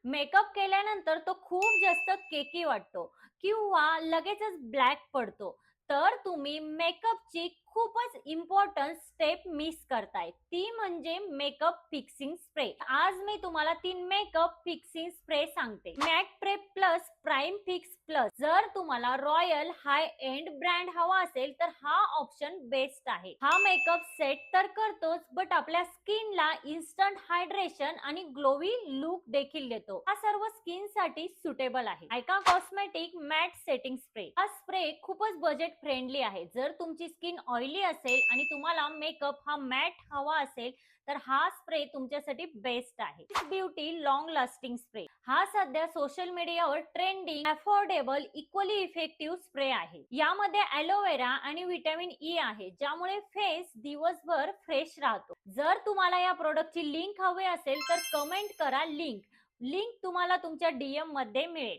Makeup केल्यानंतर तो खूप जास्त केकी वाटतो किंवा लगेचच ब्लॅक पडतो, तर तुम्ही मेकअपची खूपच इम्पॉर्टंट स्टेप मिस करताय, ती म्हणजे मेकअप फिक्सिंग स्प्रे. आज मी तुम्हाला 3 मेकअप फिक्सिंग स्प्रे सांगते. Matte prep plus prime fix plus. जर तुम्हाला रॉयल हाय एंड ब्रँड हवा असेल तर हा ऑप्शन बेस्ट आहे. हा मेकअप सेट तर करतोच, बट आपल्या स्किनला इन्स्टंट हायड्रेशन आणि ग्लोवी लुक देखील देतो. हा सर्व स्किन साठी सुटेबल आहे. आयका कॉस्मेटिक मॅट सेटिंग स्प्रे. हा स्प्रे खूपच बजेट फ्रेंडली आहे. जर तुमची स्किन ऑइली असेल आणि तुम्हाला मेकअप हा मॅट हवा असेल तर हा स्प्रे तुमच्यासाठी बेस्ट आहे. Beauty long lasting spray. हा सध्या सोशल मीडियावर trending, affordable, equally effective spray आहे. यामध्ये ॲलोवेरा आणि व्हिटॅमिन ई आहे, ज्यामुळे फेस दिवसभर फ्रेश राहतो. जर तुम्हाला या प्रोडक्टची लिंक हवी असेल तर कमेंट करा लिंक. लिंक तुम्हाला तुमच्या डीएम मध्ये मिळेल.